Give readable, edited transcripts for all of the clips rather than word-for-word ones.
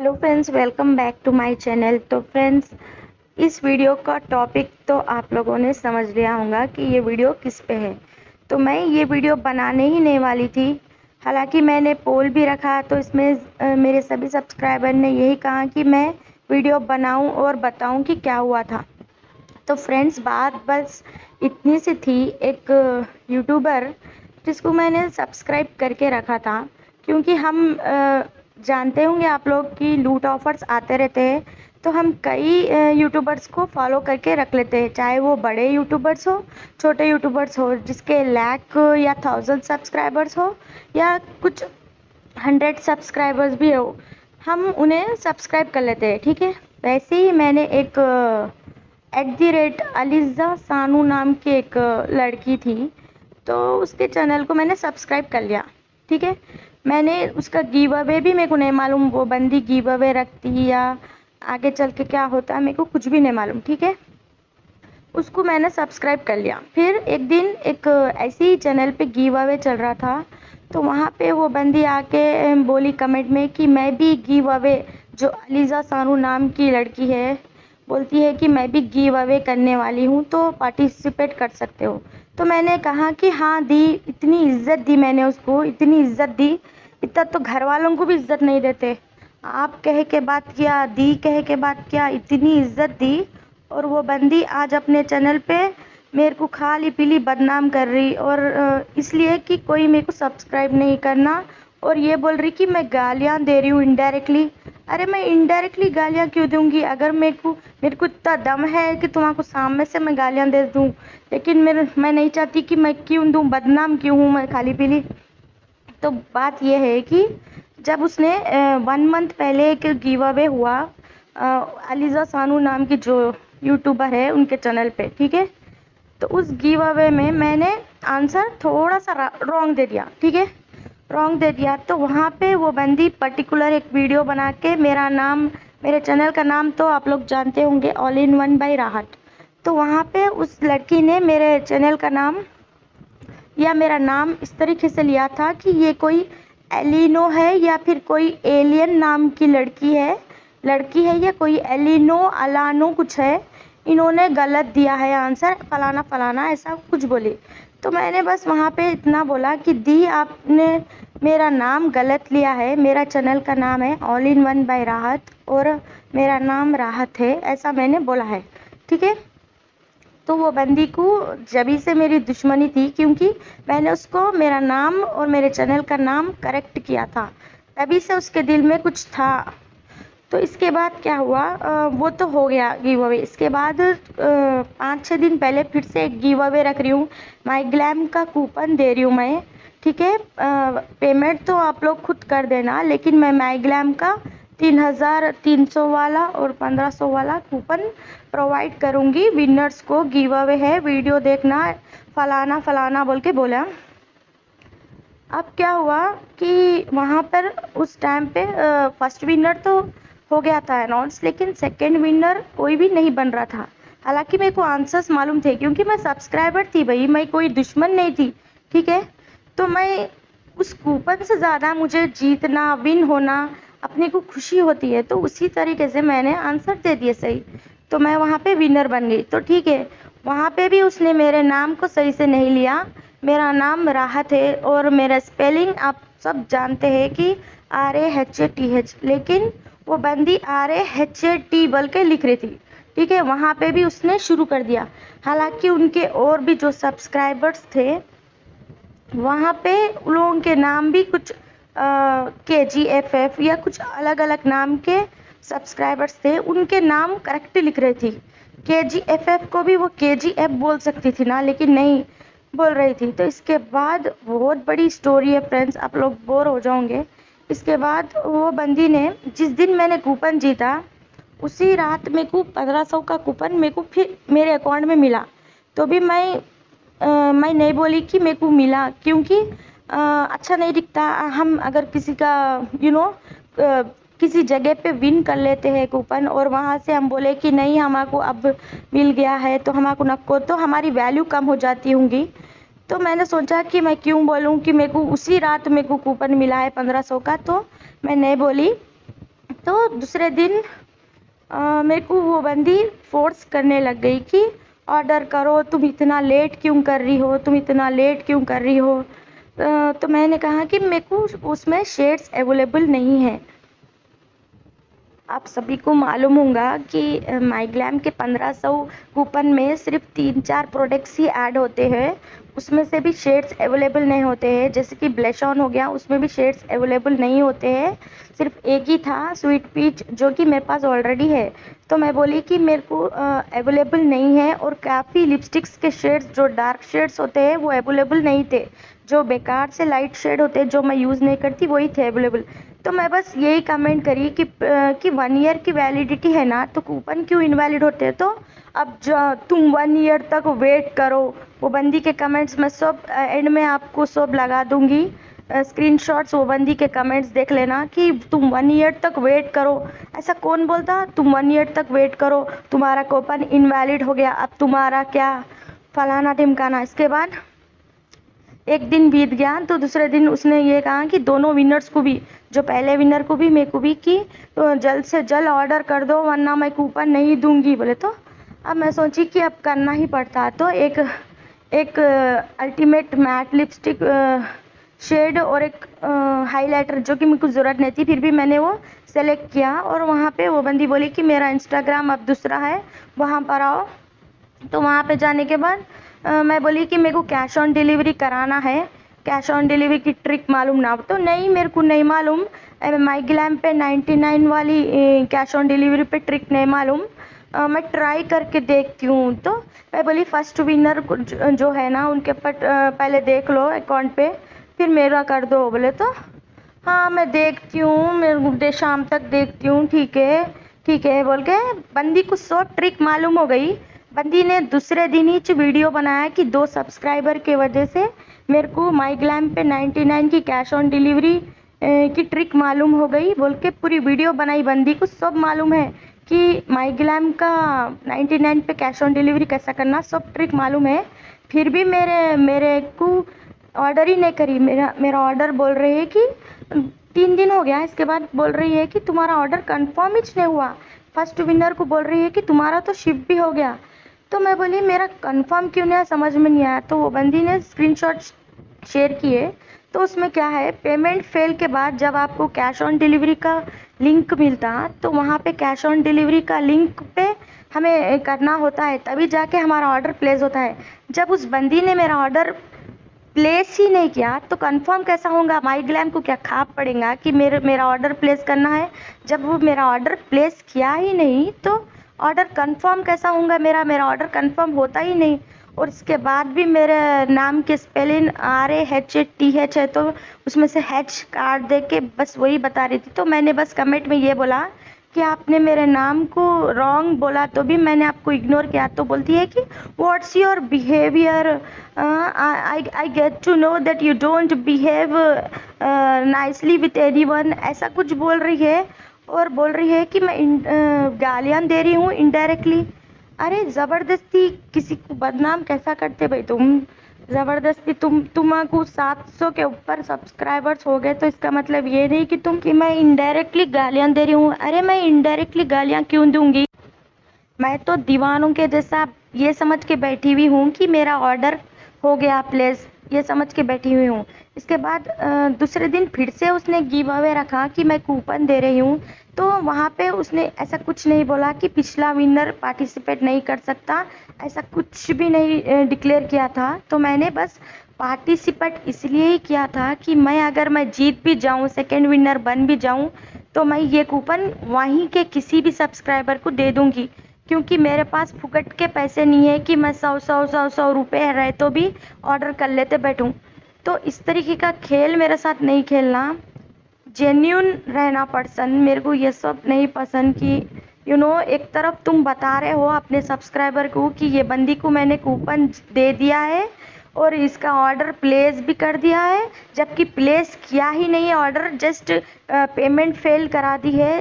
Hello friends, welcome back to my channel. तो friends, इस video का टॉपिक तो आप लोगों ने समझ लिया होगा कि ये वीडियो किस पे है। तो मैं ये वीडियो बनाने ही नहीं वाली थी। हालांकि मैंने पोल भी रखा, तो इसमें मेरे सभी सब्सक्राइबर ने यही कहा कि मैं वीडियो बनाऊं और बताऊं कि क्या हुआ था। तो फ्रेंड्स, बात बस इतनी सी थी। एक यूट्यूबर जिसको मैंने सब्सक्राइब करके रखा था, क्योंकि हम जानते होंगे आप लोग कि लूट ऑफर्स आते रहते हैं, तो हम कई यूट्यूबर्स को फॉलो करके रख लेते हैं, चाहे वो बड़े यूट्यूबर्स हो, छोटे यूट्यूबर्स हो, जिसके लाख या 1000 सब्सक्राइबर्स हो या कुछ 100 सब्सक्राइबर्स भी हो, हम उन्हें सब्सक्राइब कर लेते हैं। ठीक है, वैसे ही मैंने एक @अलीज़ा सानू नाम की एक लड़की थी, तो उसके चैनल को मैंने सब्सक्राइब कर लिया। ठीक है, मैंने उसका गिव अवे भी, मेरे को नहीं मालूम वो बंदी गिव अवे रखती या आगे चल के क्या होता है, मेरे को कुछ भी नहीं मालूम। ठीक है, उसको मैंने सब्सक्राइब कर लिया। फिर एक दिन एक ऐसे ही चैनल पे गिव अवे चल रहा था, तो वहाँ पे वो बंदी आके बोली कमेंट में कि मैं भी गिव अवे, जो अलीज़ा सानू नाम की लड़की है, बोलती है कि मैं भी गिव अवे करने वाली हूँ, तो पार्टिसिपेट कर सकते हो। तो मैंने कहा कि हाँ दी, इतनी इज्जत दी मैंने उसको, इतनी इज्जत दी, इतना तो घर वालों को भी इज्जत नहीं देते। आप कह के बात किया, दी कह के बात किया, इतनी इज्जत दी, और वो बंदी आज अपने चैनल पे मेरे को खाली पीली बदनाम कर रही, और इसलिए कि कोई मेरे को सब्सक्राइब नहीं करना, और ये बोल रही कि मैं गालियाँ दे रही हूँ इनडायरेक्टली। अरे मैं इनडायरेक्टली गालियाँ क्यों दूंगी? अगर मेरे को इतना दम है कि तुम्हारे सामने से मैं गालियाँ दे दूँ, लेकिन मैं नहीं चाहती कि मैं क्यों दूँ, बदनाम क्यों हूँ मैं खाली पीली। तो बात यह है कि जब उसने 1 मंथ पहले एक गिव अवे हुआ, अलीज़ा सानू नाम की जो यूट्यूबर है उनके चैनल पे। ठीक है, तो उस गिव अवे में मैंने आंसर थोड़ा सा रॉन्ग दे दिया। ठीक है, रॉन्ग दे दिया, तो वहाँ पे वो बंदी पर्टिकुलर एक वीडियो बना के मेरा नाम, मेरे चैनल का नाम तो आप लोग जानते होंगे, ऑल इन वन बाय राहत। तो वहाँ पे उस लड़की ने मेरे चैनल का नाम या मेरा नाम इस तरीके से लिया था कि ये कोई एलिनो है या फिर कोई एलियन नाम की लड़की है या कोई एलिनो अलानो कुछ है, इन्होंने गलत दिया है आंसर, फलाना फलाना ऐसा कुछ बोली। तो मैंने बस वहाँ पे इतना बोला कि दी, आपने मेरा नाम गलत लिया है, मेरा चैनल का नाम है ऑल इन वन बाय राहत और मेरा नाम राहत है, ऐसा मैंने बोला है। ठीक है, तो वो बंदी को जभी से मेरी दुश्मनी थी, क्योंकि मैंने उसको मेरा नाम और मेरे चैनल का नाम करेक्ट किया था, तभी से उसके दिल में कुछ था। तो इसके बाद क्या हुआ, वो तो हो गया गिव अवे। इसके बाद 5-6 दिन पहले फिर से एक गिव अवे रख रही हूँ, माई ग्लैम का कूपन दे रही हूँ मैं। ठीक है, पेमेंट तो आप लोग खुद कर देना, लेकिन मैं माई ग्लैम का 3300 वाला और 1500 वाला कूपन प्रोवाइड करूँगी विनर्स को। गिव अवे है, वीडियो देखना, फलाना फलाना बोल के बोला। अब क्या हुआ कि वहाँ पर उस टाइम पे फर्स्ट विनर तो हो गया था अनाउंस, लेकिन सेकंड विनर कोई भी नहीं बन रहा था। हालांकि मेरे को आंसर्स मालूम थे, क्योंकि मैं सब्सक्राइबर थी भाई, मैं कोई दुश्मन नहीं थी। ठीक है, तो मैं उस कूपन से ज़्यादा मुझे जीतना, विन होना, अपने को खुशी होती है, तो उसी तरीके से मैंने आंसर दे दिए सही, तो मैं वहाँ पे विनर बन गई। तो ठीक है, वहाँ पे भी उसने मेरे नाम को सही से नहीं लिया। मेरा नाम राहत है और मेरा स्पेलिंग आप सब जानते हैं कि RAHATH, लेकिन वो बंदी RAHAT बोल के लिख रही थी। ठीक है, वहाँ पे भी उसने शुरू कर दिया। हालांकि उनके और भी जो सब्सक्राइबर्स थे, वहाँ पे उन लोगों के नाम भी कुछ KGFF या कुछ अलग अलग नाम के सब्सक्राइबर्स थे, उनके नाम करेक्ट लिख रही थी। KGFF को भी वो KGF बोल सकती थी ना, लेकिन नहीं बोल रही थी। तो इसके बाद बहुत बड़ी स्टोरी है फ्रेंड्स, आप लोग बोर हो जाओगे। इसके बाद वो बंदी ने, जिस दिन मैंने कूपन जीता, उसी रात मेरे को 1500 का कूपन मेरे को फिर मेरे अकाउंट में मिला। तो भी मैं नहीं बोली कि मेरे को मिला, क्योंकि अच्छा नहीं दिखता। हम अगर किसी का किसी जगह पे विन कर लेते हैं कूपन, और वहाँ से हम बोले कि नहीं हमको अब मिल गया है तो हमको नको, तो हमारी वैल्यू कम हो जाती होंगी। तो मैंने सोचा कि मैं क्यों बोलूँ कि मेरे को उसी रात मेरे को कूपन मिला है 1500 का, तो मैं नहीं बोली। तो तो दूसरे दिन मेरे को वो बंदी फोर्स करने लग गई कि ऑर्डर करो, तुम इतना लेट क्यों कर रही हो, तुम इतना लेट क्यों कर रही हो। तो मैंने कहा कि मेरे को उसमें शेड्स अवेलेबल नहीं है। आप सभी को मालूम होगा कि माइग्लैम के 1500 कूपन में सिर्फ 3-4 प्रोडक्ट्स ही ऐड होते हैं, उसमें से भी शेड्स अवेलेबल नहीं होते हैं। जैसे कि ब्लश ऑन हो गया, उसमें भी शेड्स अवेलेबल नहीं होते हैं, सिर्फ एक ही था स्वीट पीच, जो कि मेरे पास ऑलरेडी है। तो मैं बोली कि मेरे को अवेलेबल नहीं है, और काफ़ी लिपस्टिक्स के शेड्स जो डार्क शेड्स होते हैं वो अवेलेबल नहीं थे, जो बेकार से लाइट शेड होते हैं जो मैं यूज़ नहीं करती वही थे अवेलेबल। तो मैं बस यही कमेंट करी कि 1 ईयर की वैलिडिटी है ना, तो कूपन क्यों इनवैलिड होते हैं। तो अब जो तुम 1 ईयर तक वेट करो, वो बंदी के कमेंट्स मैं सब एंड में आपको सब लगा दूंगी, स्क्रीनशॉट्स वो बंदी के कमेंट्स देख लेना कि तुम 1 ईयर तक वेट करो। ऐसा कौन बोलता, तुम 1 ईयर तक वेट करो, तुम्हारा कूपन इनवैलिड हो गया, अब तुम्हारा क्या फलाना टिमकाना। इसके बाद एक दिन बीत गया, तो दूसरे दिन उसने ये कहा कि दोनों विनर्स को भी, जो पहले विनर को भी मेरे को भी, कि तो जल्द से जल्द ऑर्डर कर दो वरना मैं कूपन नहीं दूंगी बोले। तो अब मैं सोची कि अब करना ही पड़ता। तो एक अल्टीमेट मैट लिपस्टिक शेड और एक हाइलाइटर जो कि मेरे को ज़रूरत नहीं थी, फिर भी मैंने वो सेलेक्ट किया। और वहाँ पे वो बंदी बोली कि मेरा इंस्टाग्राम अब दूसरा है, वहाँ पर आओ। तो वहाँ पे जाने के बाद मैं बोली कि मेरे को कैश ऑन डिलीवरी कराना है, कैश ऑन डिलीवरी की ट्रिक मालूम ना। तो नहीं, मेरे को नहीं मालूम, माइग्लैम पे 99 वाली कैश ऑन डिलीवरी पे ट्रिक नहीं मालूम, मैं ट्राई करके देखती हूँ। तो मैं बोली फर्स्ट विनर जो है ना उनके ऊपर पहले देख लो अकाउंट पे, फिर मेरा कर दो बोले। तो हाँ मैं देखती हूँ, मैं शाम तक देखती हूँ, ठीक है बोल के बंदी को सब ट्रिक मालूम हो गई। बंदी ने दूसरे दिन ही वीडियो बनाया कि 2 सब्सक्राइबर के वजह से मेरे को माइग्लैम पे 99 की कैश ऑन डिलीवरी की ट्रिक मालूम हो गई बोल के पूरी वीडियो बनाई। बंदी को सब मालूम है कि माइग्लैम का 99 पे कैश ऑन डिलीवरी कैसा करना, सब ट्रिक मालूम है। फिर भी मेरे को ऑर्डर ही नहीं करी। मेरा ऑर्डर बोल रही है कि 3 दिन हो गया, इसके बाद बोल रही है कि तुम्हारा ऑर्डर कंफर्म ही नहीं हुआ। फर्स्ट विनर को बोल रही है कि तुम्हारा तो शिप भी हो गया। तो मैं बोली मेरा कंफर्म क्यों नहीं आया, समझ में नहीं आया। तो वो बंदी ने स्क्रीनशॉट शेयर किए, तो उसमें क्या है, पेमेंट फेल के बाद जब आपको कैश ऑन डिलीवरी का लिंक मिलता, तो वहाँ पे कैश ऑन डिलीवरी का लिंक पे हमें करना होता है, तभी जाके हमारा ऑर्डर प्लेस होता है। जब उस बंदी ने मेरा ऑर्डर प्लेस ही नहीं किया तो कंफर्म कैसा होगा, माइग्लैम को क्या खाप पड़ेगा कि मेरा ऑर्डर प्लेस करना है। जब वो मेरा ऑर्डर प्लेस किया ही नहीं तो ऑर्डर कंफर्म कैसा होगा, मेरा ऑर्डर कंफर्म होता ही नहीं। और इसके बाद भी मेरे नाम के स्पेलिंग RAHTH है, तो उसमें से H काट दे के बस वही बता रही थी। तो मैंने बस कमेंट में ये बोला कि आपने मेरे नाम को रॉन्ग बोला तो भी मैंने आपको इग्नोर किया। तो बोलती है कि what's your behaviour, I get to know that you don't behave nicely with anyone, ऐसा कुछ बोल रही है। और बोल रही है कि मैं गालियाँ दे रही हूँ इनडायरेक्टली। अरे ज़बरदस्ती किसी को बदनाम कैसा करते भाई तुम, ज़बरदस्ती तुमको 700 के ऊपर सब्सक्राइबर्स हो गए, तो इसका मतलब ये नहीं कि मैं इनडायरेक्टली गालियाँ दे रही हूँ। अरे मैं इनडायरेक्टली गालियाँ क्यों दूंगी, मैं तो दीवानों के जैसा ये समझ के बैठी हुई हूँ कि मेरा ऑर्डर हो गया प्लेस, ये समझ के बैठी हुई हूँ। इसके बाद दूसरे दिन फिर से उसने गिव अवे रखा कि मैं कूपन दे रही हूँ। तो वहाँ पे उसने ऐसा कुछ नहीं बोला कि पिछला विनर पार्टिसिपेट नहीं कर सकता, ऐसा कुछ भी नहीं डिक्लेयर किया था। तो मैंने बस पार्टिसिपेट इसलिए ही किया था कि अगर मैं जीत भी जाऊँ, सेकेंड विनर बन भी जाऊँ, तो मैं ये कूपन वहीं के किसी भी सब्सक्राइबर को दे दूँगी, क्योंकि मेरे पास फुकट के पैसे नहीं है कि मैं 100 रुपये रहे तो भी ऑर्डर कर लेते बैठूं। तो इस तरीके का खेल मेरे साथ नहीं खेलना, जेन्यून रहना पसंद। मेरे को ये सब नहीं पसंद कि एक तरफ तुम बता रहे हो अपने सब्सक्राइबर को कि ये बंदी को मैंने कूपन दे दिया है और इसका ऑर्डर प्लेस भी कर दिया है, जबकि प्लेस किया ही नहीं है ऑर्डर, जस्ट पेमेंट फेल करा दी है।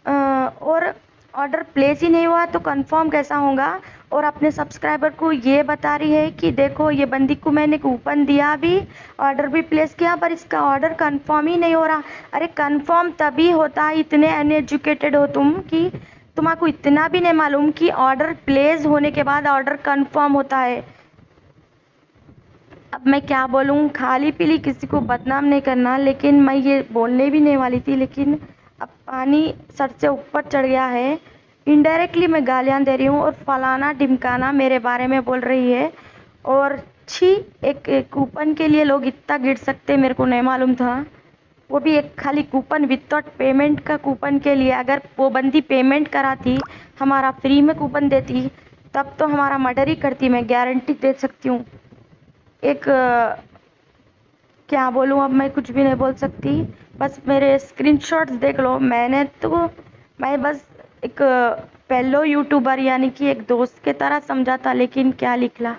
और ऑर्डर प्लेस ही नहीं हुआ तो कंफर्म कैसा होगा। और अपने सब्सक्राइबर को ये बता रही है कि देखो ये बंदी को मैंने कूपन दिया भी, ऑर्डर भी प्लेस किया, पर इसका ऑर्डर कंफर्म ही नहीं हो रहा। अरे कंफर्म तभी होता है, इतने अनएजुकेटेड हो तुम कि तुम्हारा इतना भी नहीं मालूम कि ऑर्डर प्लेस होने के बाद ऑर्डर कंफर्म होता है। अब मैं क्या बोलूँ, खाली पीली किसी को बदनाम नहीं करना, लेकिन मैं ये बोलने भी नहीं वाली थी, लेकिन अब पानी सर से ऊपर चढ़ गया है। इनडायरेक्टली मैं गालियाँ दे रही हूँ और फलाना ढिमकाना मेरे बारे में बोल रही है। और छी, एक कूपन के लिए लोग इतना गिर सकते मेरे को नहीं मालूम था। वो भी एक खाली कूपन विदाउट पेमेंट का कूपन के लिए। अगर वो बंदी पेमेंट कराती, हमारा फ्री में कूपन देती, तब तो हमारा मर्डर ही करती, मैं गारंटी दे सकती हूँ। एक क्या बोलूँ, अब मैं कुछ भी नहीं बोल सकती। बस मेरे स्क्रीनशॉट्स देख लो। मैं बस एक फेलो यूट्यूबर यानी कि एक दोस्त के तरह समझा था, लेकिन क्या लिखला।